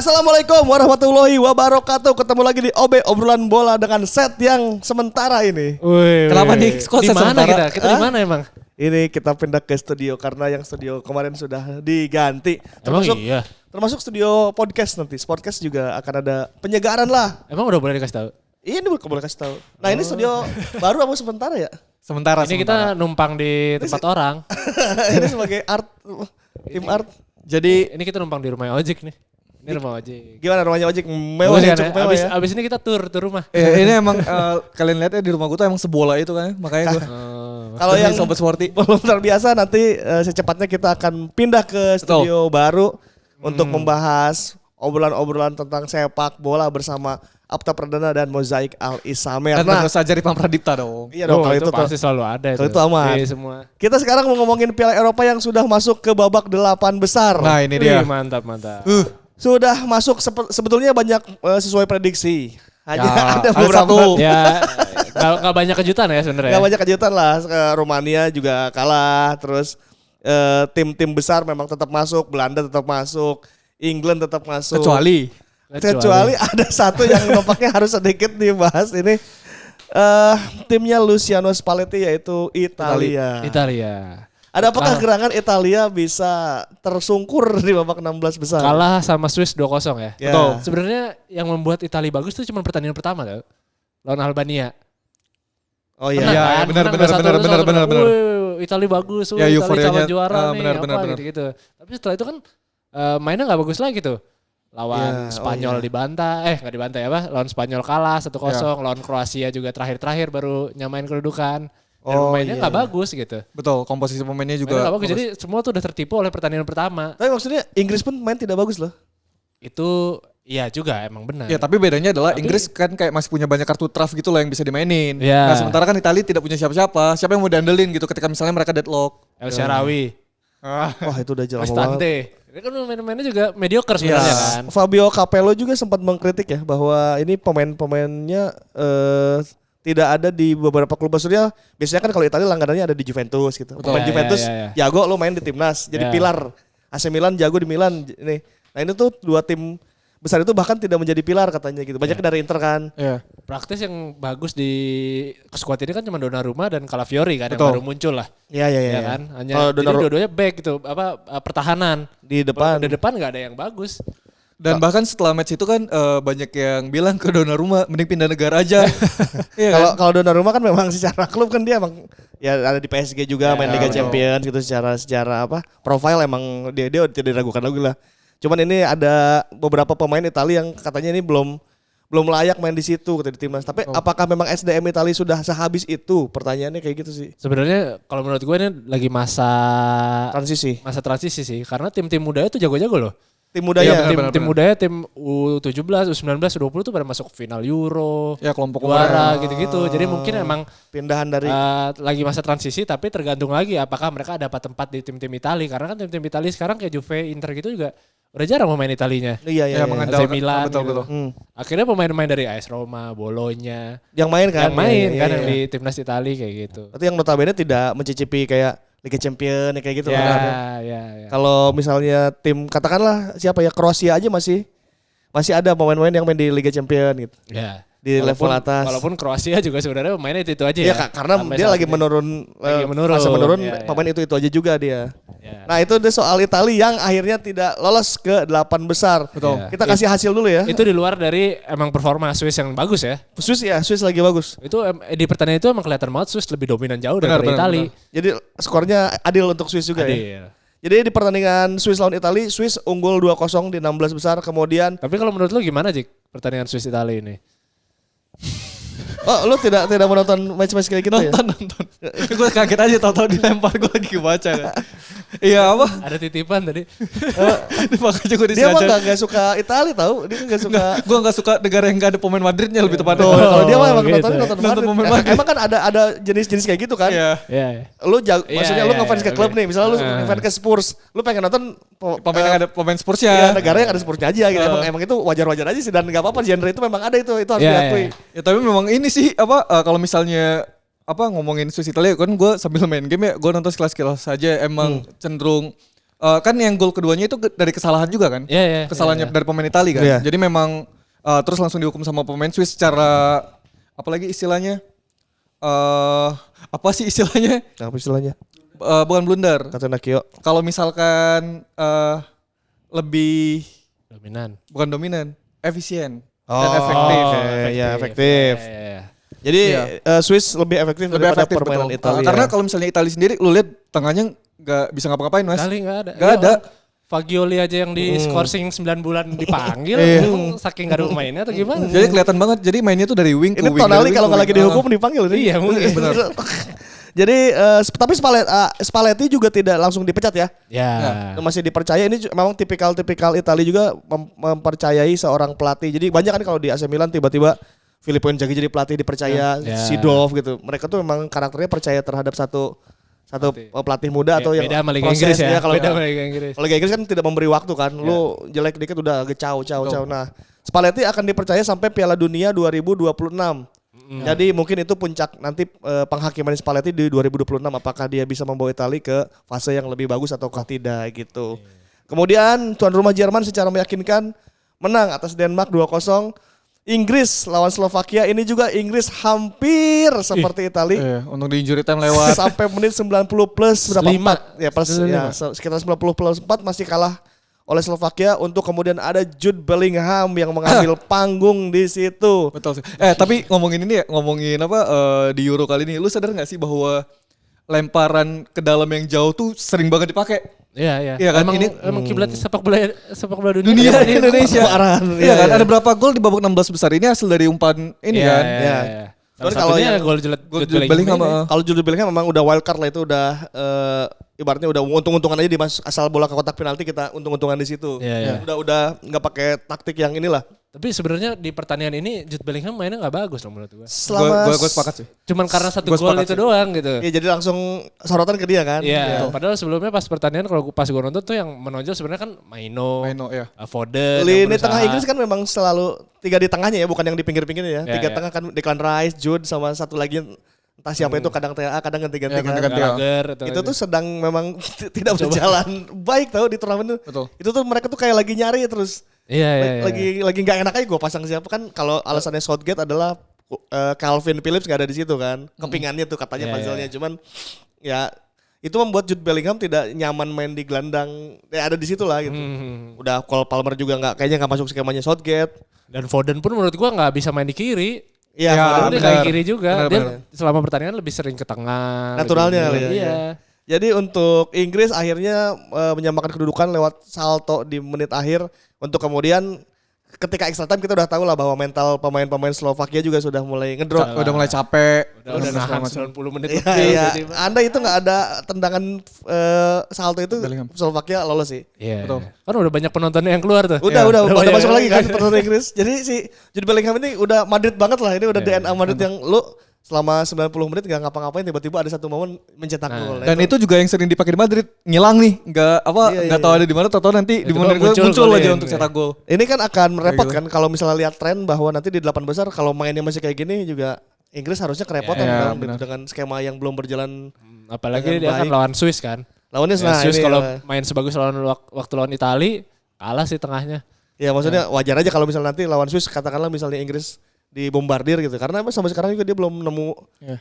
Assalamualaikum warahmatullahi wabarakatuh. Ketemu lagi di OB obrolan bola dengan set yang sementara ini. Kenapa nih? Kok Di mana sementara? kita di mana emang? Ini kita pindah ke studio karena yang studio kemarin sudah diganti. Emang iya. Termasuk studio podcast nanti. Podcast juga akan ada penyegaran lah. Emang udah boleh dikasih tahu? Ini boleh kasih tahu. Nah ini studio baru apa sementara ya? Sementara. Ini kita numpang di tempat orang. Ini sebagai tim art. Jadi Ini kita numpang di rumah ojek nih. Ini rumah ojek. Gimana rumahnya ojek? Mewah Bagus ya, kan cukup ya? mewah ya. Abis ini kita tur rumah. ini emang kalian lihatnya di rumah gue tuh emang sebola itu kan, makanya gue. Kalau yang Sobat Sporty belum terbiasa nanti secepatnya kita akan pindah ke studio baru untuk membahas obrolan-obrolan tentang sepak bola bersama Apta Perdana dan Mozaik Al Isamer. dan tentu saja Ripam Pradipta dong. Iya dong, kalau itu pasti selalu ada kalau itu aman. Iya, semua. Kita sekarang mau ngomongin Piala Eropa yang sudah masuk ke babak 8 besar. Nah ini dia. Wih, mantap. Sudah masuk sebetulnya banyak sesuai prediksi. Hanya Ya, ada ada beberapa. satu. Ya, nggak banyak kejutan ya sebenarnya. Gak banyak kejutan lah. Rumania juga kalah. Terus tim-tim besar memang tetap masuk. Belanda tetap masuk. England tetap masuk. Kecuali ada satu yang nampaknya harus sedikit dibahas ini. Timnya Luciano Spalletti yaitu Italia. Ada apakah gerangan Italia bisa tersungkur di babak 16 besar? Kalah sama Swiss 2-0 ya. Ya. Betul. Sebenarnya yang membuat Italia bagus tuh cuma pertandingan pertama tau. Lawan Albania. Oh Menang iya. kan? benar, Menang benar, 2-1, benar. Wih, Italia bagus, Ya, Italia euforianya, calon juara nih, benar, apa benar. gitu. Tapi setelah itu kan mainnya nggak bagus lagi tuh. Lawan Ya, Spanyol dibantai, nggak dibantai apa? Lawan Spanyol kalah 1-0, lawan Kroasia juga terakhir-terakhir baru nyamain kedudukan. Dan mainnya nggak bagus gitu. Betul, komposisi pemainnya juga. Mainnya nggak bagus, jadi semua tuh udah tertipu oleh pertandingan pertama. Tapi maksudnya Inggris pun main tidak bagus loh. Itu iya juga emang benar. Ya tapi bedanya adalah Inggris kan kayak masih punya banyak kartu truf gitu loh yang bisa dimainin. Ya. Nah sementara kan Italia tidak punya siapa-siapa. Siapa yang mau diandelin gitu ketika misalnya mereka deadlock. El Shaarawy, Wah itu udah jelas banget. Cristante. Ini kan main-mainnya juga mediocre sebenarnya kan. Fabio Capello juga sempat mengkritik ya bahwa ini pemain-pemainnya tidak ada di beberapa klub. Maksudnya biasanya kan kalau Italia langganannya ada di Juventus gitu. Pemain Juventus jago lo main di timnas jadi pilar. AC Milan jago di Milan ini. Nah ini tuh dua tim besar itu bahkan tidak menjadi pilar katanya gitu. Banyak dari Inter kan. Iya. Praktis yang bagus di squad ini kan cuma Donnarumma dan Calafiori kan yang Betul. baru muncul lah. Iya. Ya kan? Hanya Kalau jadi dua-duanya back gitu, pertahanan. Di depan. Di depan nggak ada yang bagus. Dan bahkan setelah match itu kan banyak yang bilang ke Donnarumma mending pindah negara aja. Iya kan? Kalau Donnarumma kan memang secara klub kan dia emang ya ada di PSG juga main Liga Champions gitu secara apa profile emang dia tidak diragukan lagi lah. Cuman ini ada beberapa pemain Italia yang katanya ini belum layak main di situ di timnas. Tapi apakah memang SDM Italia sudah sehabis itu? Pertanyaannya kayak gitu sih. Sebenarnya kalau menurut gue ini lagi masa transisi sih, karena tim-tim mudanya tuh jago-jago loh. Tim muda Iya, ya. tim mudanya, tim U17, U19, U20 tuh pada masuk final Euro. Ya kelompok juara gitu-gitu. Jadi mungkin emang pindahan dari lagi masa transisi, tapi tergantung lagi apakah mereka dapat tempat di tim-tim Italia. Karena kan tim-tim Italia sekarang kayak Juve, Inter gitu juga udah jarang pemain Italinya. Iya. AC Milan betul, gitu. betul. Akhirnya pemain-pemain dari AS Roma, Bologna yang main kan. yang di timnas Italia kayak gitu. Berarti yang notabene tidak mencicipi kayak Liga Champions kayak gitu kan. Ya. Kalau misalnya tim katakanlah siapa ya Kroasia aja masih ada pemain-pemain yang main di Liga Champions gitu. Ya. Di level atas. Walaupun Kroasia juga sebenarnya pemainnya itu aja ya. Iya karena Sampai dia saat lagi ini. menurun, fase menurun, Iya. pemain itu aja juga dia. Ya. Nah itu deh soal Italia yang akhirnya tidak lolos ke 8 besar. Betul. Kita kasih hasil dulu ya. Itu di luar dari emang performa Swiss yang bagus ya. Swiss lagi bagus. Itu di pertandingan itu emang kelihatan banget Swiss lebih dominan jauh daripada Italia. Jadi skornya adil untuk Swiss juga ya. Adil. Jadi di pertandingan Swiss lawan Italia, Swiss unggul 2-0 di 16 besar. Kemudian, Tapi kalau menurut lu gimana Jik pertandingan Swiss Italia ini? oh lu tidak menonton match-match kayak gitu ya? Nonton. Gue kaget aja tau-tau dilempar gue lagi baca kan. Iya apa? Ada titipan tadi. Makanya gue Dia mah disengaja. gak suka Italia tahu, dia gak suka. Gue gak suka negara yang gak ada pemain Madridnya lebih tepatnya. Kalau dia mah emang gitu. nonton Nonton pemain Madrid. Madrid. Emang kan ada jenis-jenis kayak gitu kan? Iya. Iya. Lu jago, Iya, maksudnya lu iya, ngefans ke iya, klub oke. nih, misalnya lu ngefans ke Spurs, lu pengen nonton Pemain yang ada pemain ya, Spursnya. negara yang ada Spursnya aja gitu. Emang itu wajar-wajar aja sih dan gak apa-apa genre itu memang ada itu harus Iya, diakui. iya. Ya tapi memang ini sih apa kalau misalnya ngomongin Swiss Italia kan gue sambil main game ya gue nonton sekilas-sekilas saja emang cenderung kan yang gol keduanya itu dari kesalahan juga kan? Iya. Kesalahannya dari pemain Italia kan. Iya. Jadi memang terus langsung dihukum sama pemain Swiss secara apalagi istilahnya apa sih istilahnya? Apa istilahnya? Bukan blunder. Kata Nakio. Kalau misalkan lebih bukan dominan, efisien dan efektif. Ya efektif. Iya. Jadi Iya. Swiss lebih efektif Lebih daripada efektif permainan betul. Italia. Karena kalau misalnya Italia sendiri lu lihat tengahnya nggak bisa ngapa-ngapain Mas. Kali nggak ada. Nggak Iya, ada. Fagioli aja yang di skorsing 9 bulan dipanggil, Iya. emang saking gak ada pemainnya atau gimana? Jadi kelihatan banget. Jadi mainnya tuh dari wing ke ini wing. Tonali dari wing kalau ke nggak wing. lagi dihukum dipanggil ini. Iya, mungkin. Benar. Jadi tapi Spalletti juga tidak langsung dipecat ya. Ya. Masih dipercaya, ini memang tipikal Italia juga mempercayai seorang pelatih. Jadi banyak kan kalau di AC Milan tiba-tiba Filippo Inzaghi jadi pelatih dipercaya, Ya. Seedorf gitu. Mereka tuh memang karakternya percaya terhadap satu pelatih muda atau yang beda sama Liga proses Inggris ya. kalau Beda sama Liga Inggris. Kalau Liga Inggris kan tidak memberi waktu kan. Lu jelek dikit udah caw. Nah, Spalletti akan dipercaya sampai Piala Dunia 2026. Jadi mungkin itu puncak nanti penghakiman Spalletti di 2026, apakah dia bisa membawa Italia ke fase yang lebih bagus ataukah tidak gitu. Kemudian tuan rumah Jerman secara meyakinkan menang atas Denmark 2-0. Inggris lawan Slovakia, ini juga Inggris hampir seperti Italia. Iya, untuk di injury time lewat. Sampai menit 90 plus berapa? 4. Ya, plus ya, 95. sekitar 90 plus 4 masih kalah oleh Slovakia, untuk kemudian ada Jude Bellingham yang mengambil panggung di situ. Betul sih. Tapi ngomongin ini ya, ngomongin apa di Euro kali ini, lu sadar nggak sih bahwa lemparan ke dalam yang jauh tuh sering banget dipakai? Iya. Iya kan, Emang kiblatnya sepak bola dunia. Dunia kan? di Indonesia. Kemarahan. Iya kan, ada berapa gol di babak 16 besar ini hasil dari umpan ini Iya, kan? iya. Cuman Salah kalau satunya yang gol Jude Jude Bellingham, ini. Kalau Jude Bellingham memang udah wild card lah, itu udah ibaratnya udah untung-untungan aja dimasuk, asal bola ke kotak penalti kita untung-untungan di situ. Iya. Udah nggak pakai taktik yang inilah. Tapi sebenarnya di pertandingan ini Jude Bellingham mainnya nggak bagus loh menurut gue. Gue sepakat sih. Cuman karena satu Gua gol sepakat itu sih. doang gitu. Iya, jadi langsung sorotan ke dia kan. Iya. Padahal sebelumnya pas pertandingan kalau pas gue nonton tuh yang menonjol sebenarnya kan Maino, ya. Foden. Lini yang tengah berusaha. Inggris kan memang selalu 3 di tengahnya ya, bukan yang di pinggir-pinggirnya ya. Iya, 3 iya. tengah kan Declan Rice, Jude sama satu lagi entah siapa itu, kadang TA, kadang ganti-ganti Iya, kan. ganti-ganti. Gallagher atau Itu lagi. tuh sedang memang tidak berjalan baik tau di turnamen itu. Betul. Itu tuh mereka tuh kayak lagi nyari terus. Iya. Lagi nggak enak aja gue pasang siapa kan, kalau alasannya Southgate adalah Calvin Phillips nggak ada di situ kan. Kepingannya tuh katanya Iya, puzzle-nya, iya. cuman ya itu membuat Jude Bellingham tidak nyaman main di gelandang. Ada di situ lah gitu. Udah Cole Palmer juga kayaknya nggak masuk skemanya Southgate. Dan Foden pun menurut gua nggak bisa main di kiri. Iya, Ya, Foden Dia benar. kayak kiri juga. Benar, Dia benar. selama pertandingan lebih sering ke tengah. Naturalnya lebih- kali ya, Iya. iya. Jadi untuk Inggris akhirnya menyamakan kedudukan lewat salto di menit akhir, untuk kemudian ketika extra time kita udah tahu lah bahwa mental pemain-pemain Slovakia juga sudah mulai ngedrop. Udah mulai capek. Udah nahan 90 menit Iya, lebih. iya. jadi- Anda itu nggak ada tendangan salto itu, Bellingham. Slovakia lolos sih. Iya. Betul. Kan udah banyak penontonnya yang keluar tuh. Udah banyak masuk yang lagi kan lagi. penonton Inggris. Jadi si Jude Bellingham ini udah Madrid banget lah. Ini udah DNA Madrid yang lu selama 90 menit gak ngapa-ngapain, tiba-tiba ada satu momen mencetak gol. Dan itu juga yang sering dipakai di Madrid, ngilang nih, nggak tahu ada di mana, tahu nanti di Tiba-tiba menit muncul golin. aja untuk cetak gol. Ini kan akan repot gitu. kan kalau misalnya lihat tren bahwa nanti di 8 besar kalau mainnya masih kayak gini juga Inggris harusnya kerepotan Iya, kan, benar. dengan skema yang belum berjalan. Apalagi Dengan dia kan baik. lawan Swiss kan. Lawannya Ya, nah Swiss ini kalau ya. main sebagus waktu lawan Itali, kalah sih tengahnya. Ya maksudnya wajar aja kalau misalnya nanti lawan Swiss katakanlah misalnya Inggris dibombardir gitu, karena sampai sekarang juga dia belum nemu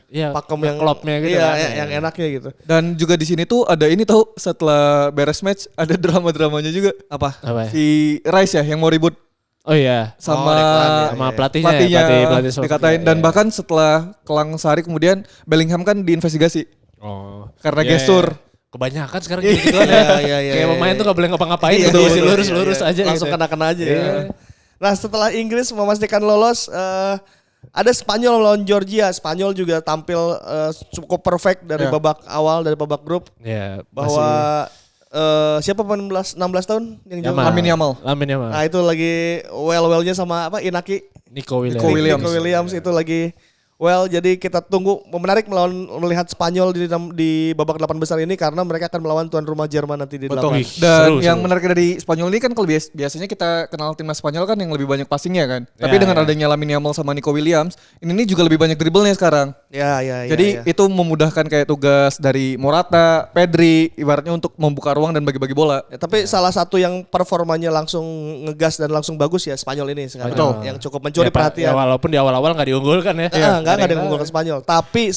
Iya. pakem yang klopnya gitu iya, kan. yang enaknya gitu. Dan juga di sini tuh ada ini tahu, setelah beres match ada drama-dramanya juga. Apa? Apa ya? Si Rice ya yang mau ribut Oh iya. sama Declan ya. Sama Iya. pelatihnya, pelatihnya, pelatih Slovakia. dikatain. Dan Iya. bahkan setelah kelang sehari kemudian Bellingham kan diinvestigasi Oh. karena Iya, gestur. iya. Kebanyakan sekarang gitu kan ya. Iya, iya, Kayak iya, pemain iya. tuh gak boleh ngapa-ngapain Iya, gitu. iya, Masih iya, lurus-lurus iya. aja Langsung gitu. kena-kena aja Iya. ya. Nah setelah Inggris memastikan lolos, ada Spanyol lawan Georgia. Spanyol juga tampil cukup perfect dari Iya. babak awal, dari babak grup. Iya. Bahwa siapa pemain 16 tahun yang Yamal. juara? Lamine Yamal. Lamine Yamal. Nah itu lagi well-wellnya sama apa Inaki. Nico Williams. Nico Williams. Nico Williams itu lagi Well, jadi kita tunggu menarik melihat Spanyol di babak 8 besar ini karena mereka akan melawan tuan rumah Jerman nanti di Betul. 8. Dan yang menarik dari Spanyol ini kan kalau biasanya kita kenal timnas Spanyol kan yang lebih banyak passingnya kan. Tapi dengan adanya Lamine Yamal sama Nico Williams, ini juga lebih banyak dribblenya sekarang. Jadi itu memudahkan kayak tugas dari Morata, Pedri, ibaratnya untuk membuka ruang dan bagi-bagi bola. Ya, tapi salah satu yang performanya langsung ngegas dan langsung bagus ya Spanyol ini sekarang. Betul. Yang cukup mencuri perhatian. Ya walaupun di awal-awal nggak diunggulkan ya. Enggak ada yang mengunggulkan Spanyol. Tapi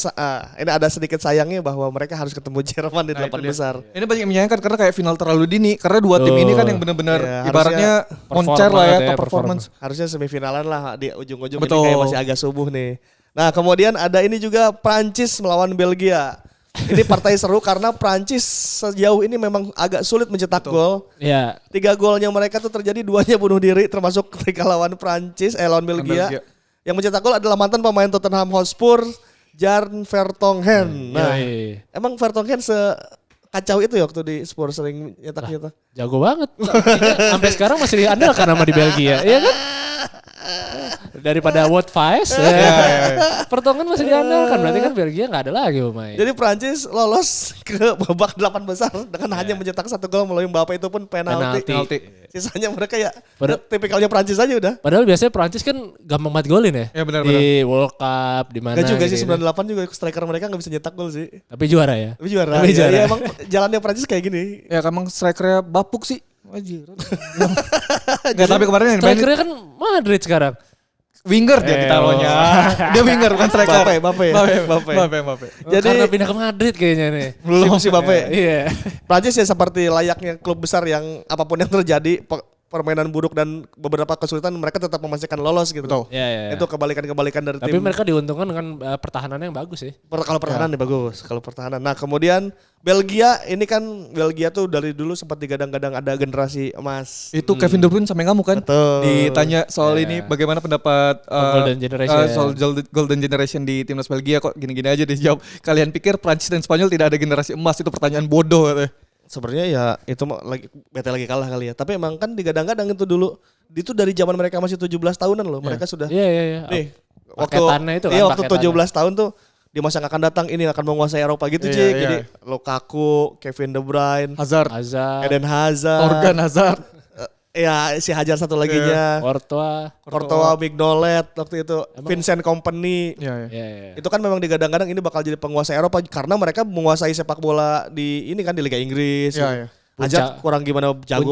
ini ada sedikit sayangnya bahwa mereka harus ketemu Jerman di 8 besar. Ini banyak yang menyayangkan karena kayak final terlalu dini. Karena dua tim ini kan yang benar-benar ibaratnya moncer lah ya, top performance. Harusnya semifinalan lah di ujung-ujung ini Betul. kayak masih agak subuh nih. Nah kemudian ada ini juga Prancis melawan Belgia. Ini partai seru karena Prancis sejauh ini memang agak sulit mencetak gol. Iya. 3 golnya mereka tuh terjadi 2-nya bunuh diri termasuk ketika lawan lawan Belgia. Yang mencetak gol adalah mantan pemain Tottenham Hotspur, Jan Vertonghen. Nah, emang Vertonghen sekacau itu ya waktu di Spurs sering nyetak-nyetak. Jago banget. Sampai sekarang masih diandalkan sama di Belgia, iya kan? Daripada Wout Faes, Vertonghen masih diandalkan. Berarti kan Belgia nggak ada lagi pemain. Jadi Prancis lolos ke babak 8 besar dengan hanya mencetak 1 gol melalui Mbappe itu pun penalti. Sisanya mereka ya tipikalnya Prancis aja udah. Padahal biasanya Prancis kan gampang banget golin ya. Ya benar. Di World Cup di mana. Gak juga gitu. sih 98 juga striker mereka gak bisa nyetak gol sih. Tapi juara ya. Tapi juara. Ya, emang jalannya Prancis kayak gini. Ya emang strikernya bapuk sih. Anjir. Gak, tapi kemarin yang main Strikernya kan Madrid sekarang. winger dia ditaruhnya. Dia winger bukan striker. Mbappe. Jadi karena pindah ke Madrid kayaknya nih. Belum si Mbappe. Iya. Prancis ya seperti layaknya klub besar yang apapun yang terjadi permainan buruk dan beberapa kesulitan mereka tetap memastikan lolos gitu. Betul. Ya. Itu kebalikan-kebalikan dari Tapi tim. mereka diuntungkan dengan pertahanannya yang bagus sih. Kalau pertahanan ya bagus, kalau pertahanan. Nah, kemudian Belgia ini kan Belgia tuh dari dulu sempat digadang-gadang ada generasi emas. Itu Kevin De Bruyne sampai ngamuk kan? Betul. Ditanya soal ini bagaimana pendapat Golden Generation. soal Golden Generation di timnas Belgia kok gini-gini aja dijawab. Kalian pikir Prancis dan Spanyol tidak ada generasi emas? Itu pertanyaan bodoh katanya. Sebenarnya ya itu lagi bete lagi kalah kali ya. Tapi emang kan digadang-gadang itu dulu. Itu dari zaman mereka masih 17 tahunan loh. Mereka sudah. Iya. Nih, Paketannya itu kan. Iya, waktu 17 tahun tuh di masa yang akan datang ini akan menguasai Eropa gitu Cik. Jadi Lukaku, Kevin De Bruyne, Hazard, Eden Hazard, Torgan Hazard. Ya si Hazard satu laginya. Courtois, Mignolet waktu itu. Vincent Kompany. Iya. Itu kan memang digadang-gadang ini bakal jadi penguasa Eropa karena mereka menguasai sepak bola di ini kan di Liga Inggris. Iya. Hazard kurang gimana jago.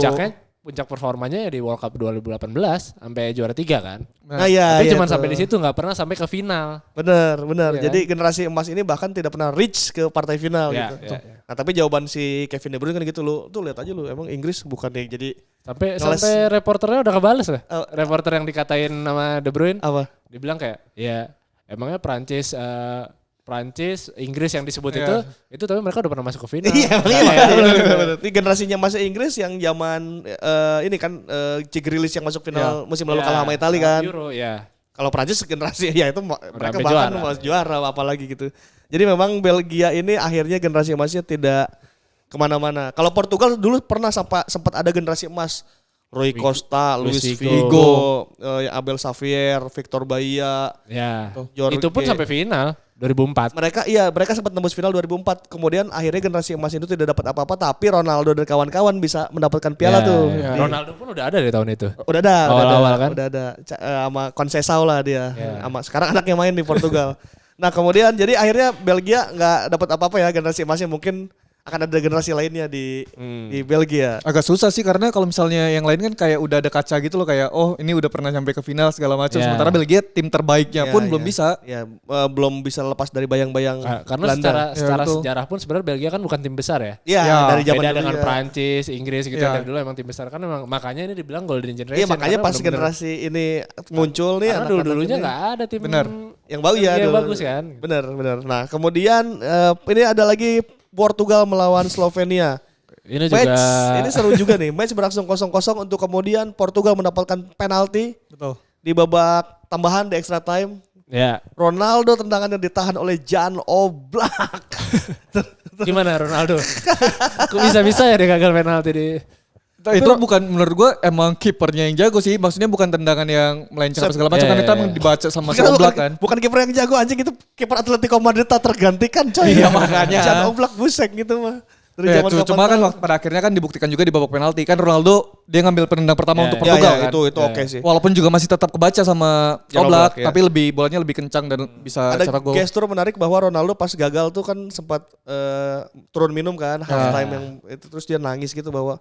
Puncak performanya ya di World Cup 2018 sampai juara 3 kan. Nah, iya, Tapi iya, cuma sampai di situ nggak pernah sampai ke final. Bener. Iya, Jadi generasi emas ini bahkan tidak pernah reach ke partai final gitu. Iya. Nah, tapi jawaban si Kevin De Bruyne kan gitu lu. Tuh lihat aja lu emang Inggris bukan yang jadi Sampai reporternya udah kebales lah. Reporter yang dikatain sama De Bruyne. apa? Dibilang kayak, ya emangnya Prancis, Inggris yang disebut itu tapi mereka udah pernah masuk ke final. Iya, bener. Ini generasinya masih Inggris yang zaman ini kan Cik Grealish yang masuk final musim lalu kalah sama Italia kan. Euro, ya. Kalau Prancis generasi ya itu mereka Sampai bahkan mau juara apalagi gitu. Jadi memang Belgia ini akhirnya generasi emasnya tidak kemana-mana. Kalau Portugal dulu pernah sempat ada generasi emas. Rui Costa, Luis Figo, Abel Xavier, Victor Baía. Ya. Jorge. Itu pun sampai final 2004. Mereka sempat tembus final 2004. Kemudian akhirnya generasi emas itu tidak dapat apa-apa, tapi Ronaldo dan kawan-kawan bisa mendapatkan piala tuh. Ya. Ronaldo pun udah ada di tahun itu. Udah ada. Awal-awal kan? Udah ada. Sama Conceição lah dia. Sama sekarang anaknya main di Portugal. Nah, kemudian jadi akhirnya Belgia nggak dapat apa-apa ya generasi emasnya, mungkin akan ada generasi lainnya di Belgia. Agak susah sih karena kalau misalnya yang lain kan kayak udah ada kaca gitu loh, kayak oh ini udah pernah sampai ke final segala macam. Sementara Belgia tim terbaiknya pun belum bisa. Ya, belum bisa lepas dari bayang-bayang karena Belanda. secara sejarah pun sebenarnya Belgia kan bukan tim besar ya. Iya, dari zaman beda dulu dengan ya. Prancis, Inggris gitu dari dulu emang tim besar kan memang, makanya ini dibilang Golden Generation. Iya, makanya pas bener-bener, generasi ini muncul nih karena dulu-dulunya nggak ada tim yang bagus ya, yang bagus kan. Bener. Nah, kemudian ini ada lagi Portugal melawan Slovenia. Ini seru juga nih. Match berlangsung 0-0 untuk kemudian Portugal mendapatkan penalti. Betul. Di babak tambahan di extra time. Ya. Ronaldo tendangannya ditahan oleh Jan Oblak. Gimana Ronaldo? Kok bisa-bisa ya dia gagal penalti Itu bukan menurut gue emang kipernya yang jago sih. Maksudnya bukan tendangan yang melenceng apa segala macam kan itu emang dibaca sama si Oblak kan. Bukan kiper yang jago anjing, itu kiper Atletico Madrid tak tergantikan coy. Iya makanya. Jan Oblak busek gitu mah. Ya, cuma kan pada akhirnya kan dibuktikan juga di babak penalti kan Ronaldo dia ngambil penendang pertama untuk Portugal kan. Itu oke sih. Walaupun juga masih tetap kebaca sama Oblak, tapi bolanya lebih kencang dan bisa ada cara gol. Ada gestur menarik bahwa Ronaldo pas gagal tuh kan sempat turun minum kan, half time yang itu, terus dia nangis gitu bahwa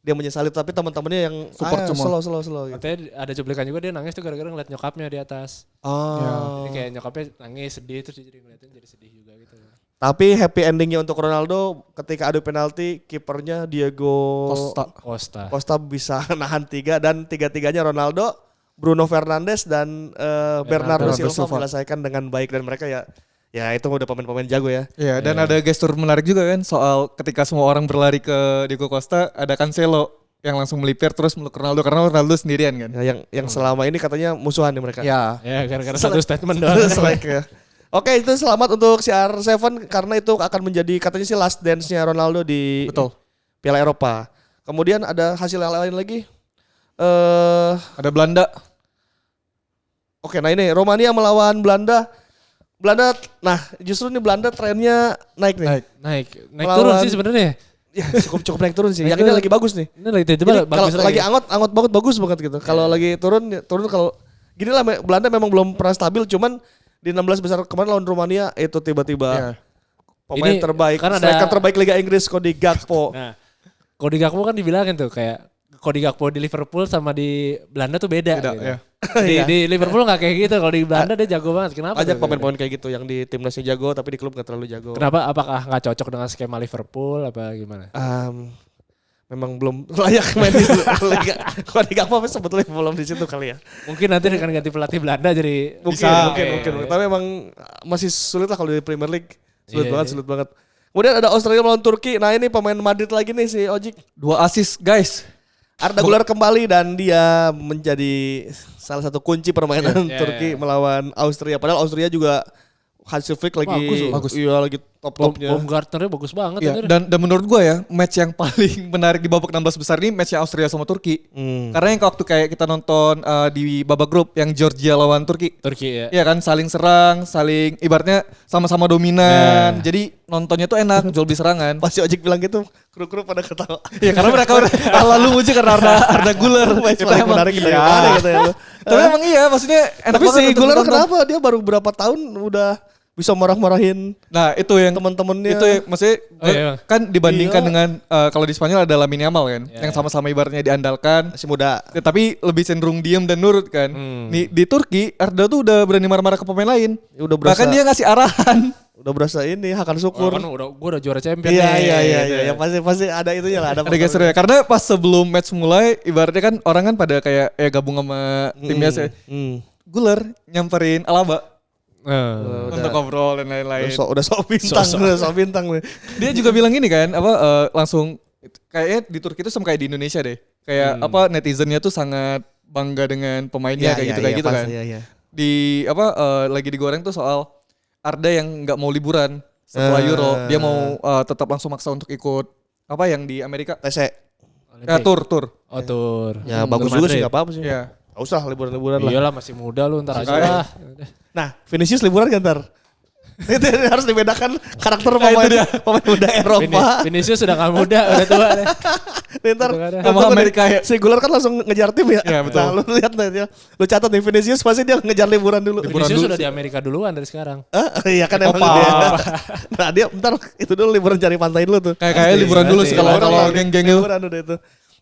dia menyesali, tapi teman-temannya yang support cuma slow gitu. Katanya ada cuplikan juga dia nangis tuh gara-gara ngeliat nyokapnya di atas. Jadi kayak nyokapnya nangis sedih terus dia jadi ngeliatin jadi sedih juga gitu. Tapi happy endingnya untuk Ronaldo ketika adu penalti kipernya Diego Costa bisa nahan 3 dan tiga-tiganya Ronaldo, Bruno Fernandes dan Bernardo Silva menyelesaikan dengan baik dan mereka ya itu udah pemain-pemain jago ya. Iya, dan ada gestur menarik juga kan soal ketika semua orang berlari ke Diego Costa, ada Cancelo yang langsung melipir terus meluk Ronaldo karena Ronaldo sendirian kan. Ya, yang selama ini katanya musuhan nih mereka. Ya gara-gara satu statement doang. Ya. Oke, itu selamat untuk CR7 karena itu akan menjadi katanya sih last dance-nya Ronaldo di Piala Eropa. Kemudian ada hasil yang lain lagi. Ada Belanda. Oke, nah ini Romania melawan Belanda. Nah justru nih Belanda trennya naik nih. Naik turun sih sebenarnya. Ya cukup naik turun sih. Yang ini lagi bagus nih. Ini lagi tiba-tiba bagus lagi. Angot banget bagus banget gitu. Kalau lagi turun kalau gini lah Belanda memang belum pernah stabil, cuman di 16 besar kemarin lawan Rumania itu tiba-tiba pemain terbaik, striker terbaik Liga Inggris Cody Gakpo. Nah, Cody Gakpo kan dibilangin tuh kayak Cody Gakpo di Liverpool sama di Belanda tuh beda gitu. Ya. Di Liverpool gak kayak gitu, kalau di Belanda dia jago banget. Kenapa? Ajak pemain-pemain kayak gitu yang di timnasnya jago tapi di klub gak terlalu jago. Kenapa? Apakah gak cocok dengan skema Liverpool apa gimana? Memang belum layak main di Liga. Cody Gakpo sebetulnya belum di situ kali ya. Mungkin nanti dengan ganti pelatih Belanda jadi mungkin. Tapi emang masih sulit lah kalau di Premier League. Sulit banget. Kemudian ada Australia melawan Turki. Nah ini pemain Madrid lagi nih si Ojik. 2 assist guys. Arda Güler kembali dan dia menjadi salah satu kunci permainan Turki melawan Austria. Padahal Austria juga hasil flick lagi bagus. Iya lagi top-topnya. Baumgartnernya bagus banget. Ya, dan menurut gue ya match yang paling menarik di babak 16 besar ini matchnya Austria sama Turki. Karena yang waktu kayak kita nonton di babak grup yang Georgia lawan Turki ya. Iya kan saling serang, saling ibaratnya sama-sama dominan. Jadi nontonnya tuh enak, jual beli serangan. Pasti Ojek bilang gitu, kru-kru pada ketawa. Iya karena mereka lalu muji karena Arda Güler. Itu paling menarik gitu ya. Tapi emang iya maksudnya enak tapi banget. si Güler kenapa dia baru berapa tahun udah bisa marah-marahin. Nah itu yang teman-temannya. Itu maksudnya kan dibandingkan dengan kalau di Spanyol ada Lamine Yamal kan, yang sama-sama ibaratnya diandalkan, masih muda. Tapi lebih cenderung diam dan nurut kan. Di Turki Arda tuh udah berani marah-marah ke pemain lain. Udah berasa, bahkan dia ngasih arahan. Udah berasa ini akan syukur. Gue udah juara champion. Iya. Pasti ada itunya lah. Ada geser ya. Karena pas sebelum match mulai ibaratnya kan orang kan pada kayak gabung sama tim biasa. Güler nyamperin Alaba. Untuk ngobrol dan lain-lain. Udah sok bintang. Dia juga bilang gini kan, langsung kayaknya di Turki itu sama kayak di Indonesia deh. Kayak netizennya tuh sangat bangga dengan pemainnya kayak gitu kan. Iya. Lagi digoreng tuh soal Arda yang nggak mau liburan setelah Euro, dia mau tetap langsung maksa untuk ikut yang di Amerika. TC. Tour. Oh tour. Ya bagus juga sih, nggak apa-apa sih. Ya. Gak usah liburan-liburan lah. Iyalah masih muda lu ntar aja lah. Nah Vinicius liburan kan ntar. Itu harus dibedakan karakter pemain muda Eropa. Vinicius sudah gak muda, udah tua deh. Ntar sama Amerika ya. Si Güler kan langsung ngejar tim ya. Iya betul. Nah, lu lihat ya. Lu catat nih Vinicius pasti dia ngejar liburan dulu. Vinicius sudah di Amerika duluan dari sekarang. Iya kan emang dia. Nah dia ntar itu dulu liburan cari pantai dulu tuh. Kayak liburan dulu sih kalau geng-geng itu.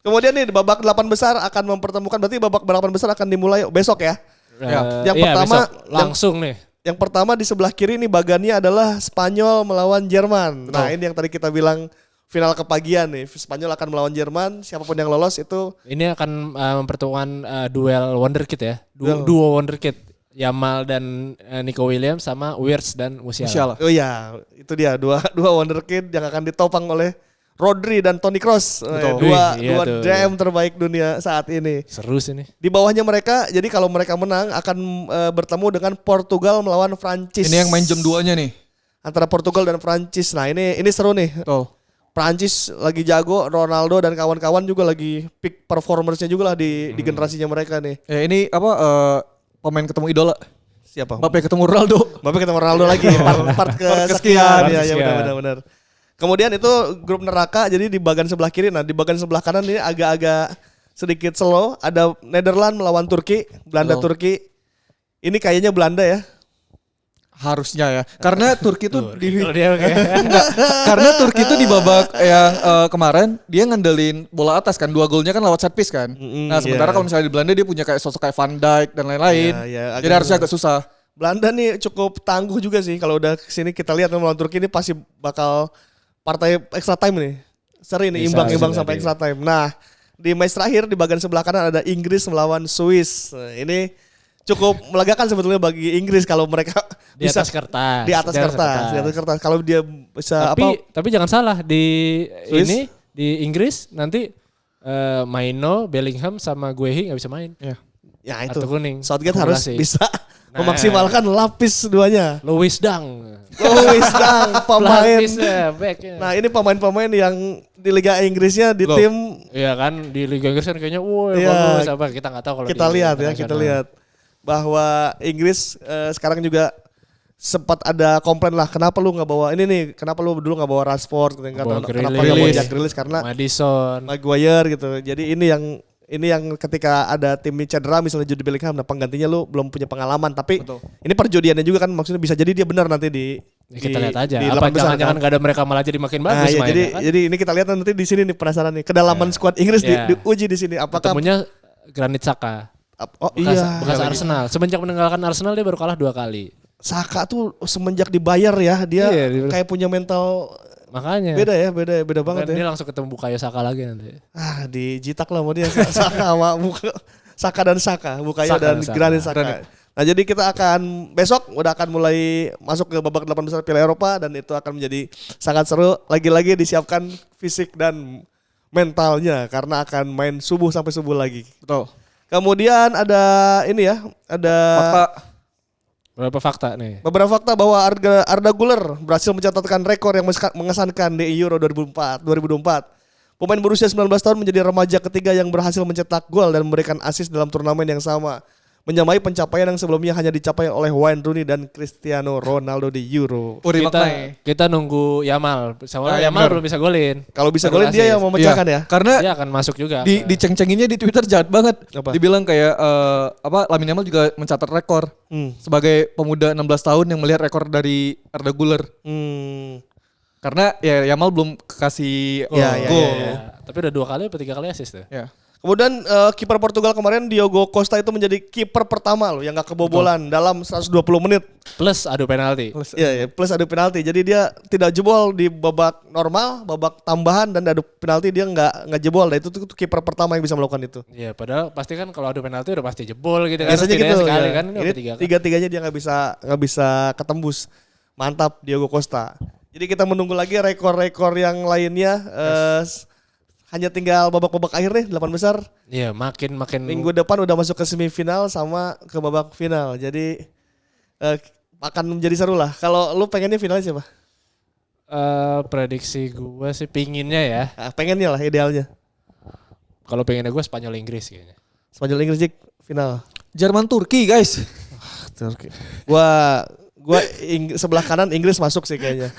Kemudian nih babak 8 besar akan mempertemukan, berarti babak 8 besar akan dimulai besok ya. Yang pertama langsung nih. Yang pertama di sebelah kiri nih bagannya adalah Spanyol melawan Jerman. Nah ini yang tadi kita bilang final kepagian nih. Spanyol akan melawan Jerman, siapapun yang lolos itu. Ini akan mempertemukan duel wonderkid ya. Duo wonderkid. Yamal dan Nico Williams sama Wirtz dan Musiala. Oh iya, itu dia dua wonderkid yang akan ditopang oleh Rodri dan Toni Kroos, dua DM terbaik dunia saat ini. Seru sih nih. Di bawahnya mereka, jadi kalau mereka menang akan bertemu dengan Portugal melawan Prancis. Ini yang main jam 2-nya nih. Antara Portugal dan Prancis. Nah ini seru nih. Betul. Prancis lagi jago, Ronaldo dan kawan-kawan juga lagi peak performance-nya juga lah di generasinya mereka nih. Ini pemain ketemu idola. Siapa? Mbappe ketemu Ronaldo. Mbappe ketemu Ronaldo lagi, part kesekian. Ya benar. Kemudian itu grup neraka, jadi di bagian sebelah kiri. Nah di bagian sebelah kanan ini agak-agak sedikit slow. Ada Netherlands melawan Turki, Belanda Turki. Ini kayaknya Belanda ya. Harusnya ya. Karena Turki itu karena Turki itu di babak yang kemarin dia ngandelin bola atas kan, 2 golnya kan lewat set piece kan. Nah, sementara kalau misalnya di Belanda dia punya kayak sosok kayak Van Dijk dan lain-lain. Jadi harusnya agak susah. Belanda nih cukup tangguh juga sih kalau udah kesini kita lihat melawan Turki ini pasti bakal partai extra time nih. Seri nih imbang sampai extra time. Nah, di match terakhir di bagian sebelah kanan ada Inggris melawan Swiss. Nah, ini cukup melegakan sebetulnya bagi Inggris kalau mereka di bisa atas kertas. Di atas kertas. Kalau dia bisa tapi jangan salah di Swiss? ini di Inggris nanti Maino, Bellingham sama Guehi nggak bisa main. Ya itu. Kartu kuning. Southgate harus bisa memaksimalkan lapis duanya. Louis Dang pemain. Back. Nah, ini pemain-pemain yang di Liga Inggrisnya di tim. Iya kan di Liga Inggris kan kayaknya bagus apa kita nggak tahu kalau kita lihat bahwa Inggris sekarang juga sempat ada komplain lah, kenapa lu nggak bawa ini nih, kenapa lu dulu nggak bawa Rashford, kenapa nggak bawa Jack Grealish karena Maddison, Maguire gitu. Jadi ini yang ketika ada timnya cedera misalnya Jude Bellingham, nah penggantinya lu belum punya pengalaman, tapi ini perjudiannya juga kan, maksudnya bisa jadi dia benar nanti kita lihat aja. Di apa jangan-jangan gak ada mereka malah jadi makin bagus mainnya kan? Jadi ini kita lihat nanti di sini nih, penasaran nih kedalaman skuad Inggris diuji di sini. Apakah ketemunya Granit Xhaka. Bekas Arsenal. Semenjak meninggalkan Arsenal dia baru kalah 2 kali. Saka tuh semenjak dibayar ya dia kayak punya mental. Makanya. Beda banget ya. Dia langsung ketemu Bukayo Saka lagi nanti. Dijitak lah sama dia Saka sama Bukayo dan Granit Xhaka. Nah, jadi kita akan besok udah akan mulai masuk ke babak 8 besar Piala Eropa dan itu akan menjadi sangat seru. Lagi-lagi disiapkan fisik dan mentalnya karena akan main subuh sampai subuh lagi. Betul. Kemudian ada ini ya, ada beberapa fakta bahwa Arda Güler berhasil mencatatkan rekor yang mengesankan di Euro 2024. Pemain berusia 19 tahun menjadi remaja ketiga yang berhasil mencetak gol dan memberikan assist dalam turnamen yang sama, menyamai pencapaian yang sebelumnya hanya dicapai oleh Wayne Rooney dan Cristiano Ronaldo di Euro. Kita nunggu Yamal. Yamal belum bisa golin. Kalau bisa golin dia yang memecahkan ya. Karena dia akan masuk juga. Diceng-cenginnya di Twitter jahat banget. Dibilang kayak Lamine Yamal juga mencatat rekor sebagai pemuda 16 tahun yang melihat rekor dari Arda Güler. Karena ya Yamal belum kasih gol. Tapi udah 2 kali atau 3 kali assist tuh. Ya. Kemudian kiper Portugal kemarin Diogo Costa itu menjadi kiper pertama loh yang gak kebobolan dalam 120 menit. Plus adu penalti. Plus adu penalti. Jadi dia tidak jebol di babak normal, babak tambahan dan adu penalti dia nggak jebol. Nah, itu kiper pertama yang bisa melakukan itu. Iya, padahal pasti kan kalau adu penalti udah pasti jebol gitu kan. Biasanya gitu sekali ya. kan. Ini tiga-tiganya dia nggak bisa ketembus. Mantap Diogo Costa. Jadi kita menunggu lagi rekor-rekor yang lainnya. Hanya tinggal babak-babak akhir nih 8 besar. Iya, makin minggu depan udah masuk ke semifinal sama ke babak final. Jadi akan menjadi seru lah. Kalau lu pengennya finalnya siapa? Prediksi gue sih pinginnya ya. Pengennya lah idealnya. Kalau pengennya gue Spanyol Inggris kayaknya. Spanyol Inggris final. Jerman Turki guys. Turki. Gua sebelah kanan Inggris masuk sih kayaknya.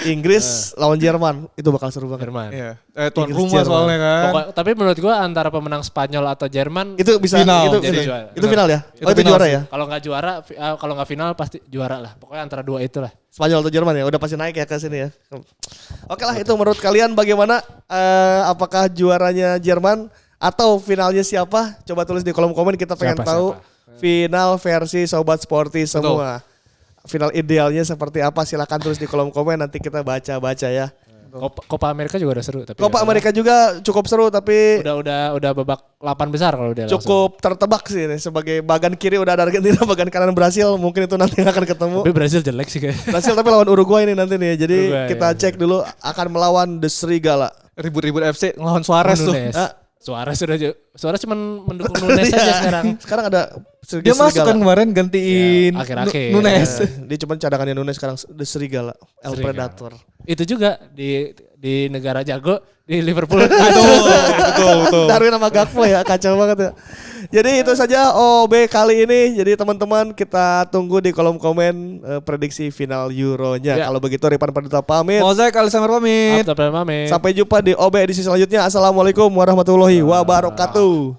Inggris lawan Jerman itu bakal seru banget. Iya. Tuan rumah soalnya kan. Tapi menurut gua antara pemenang Spanyol atau Jerman itu bisa final. Itu final ya. Itu juara ya. Kalau nggak juara, kalau nggak final pasti juara lah. Pokoknya antara 2 itulah. Spanyol atau Jerman ya. Udah pasti naik ya ke sini ya. Oke lah, itu menurut kalian bagaimana? Apakah juaranya Jerman atau finalnya siapa? Coba tulis di kolom komen, kita pengen tahu final versi Sobat Sporty semua. Final idealnya seperti apa, silakan tulis di kolom komen, nanti kita baca ya. Copa Amerika juga udah seru tapi Copa Amerika juga cukup seru tapi udah babak 8 besar kalau udah cukup langsung tertebak sih nih. Sebagai bagan kiri udah ada Argentina, bagan kanan Brasil, mungkin itu nanti akan ketemu. Tapi Brasil jelek sih kayak. Brasil tapi lawan Uruguay ini nanti nih. Jadi kita cek dulu akan melawan The Serigala. Ribut-ribut FC ngelawan Suarez tuh. Suarez cuma mendukung Nunes aja sekarang. Sekarang ada dia masuk kan kemarin gantiin akhir-akhir Nunes. Dia cuma cadangannya Nunes sekarang The Serigala, El Predator. itu juga di negara jago di Liverpool. Betul. Darwin sama Gakpo ya, kacau banget ya. Jadi itu saja OB kali ini. Jadi teman-teman kita tunggu di kolom komen prediksi final Euronya. Ya. Kalau begitu Ripan Pradita pamit. Mozaik Alisamar pamit. Sampai jumpa di OB edisi selanjutnya. Assalamualaikum warahmatullahi wabarakatuh.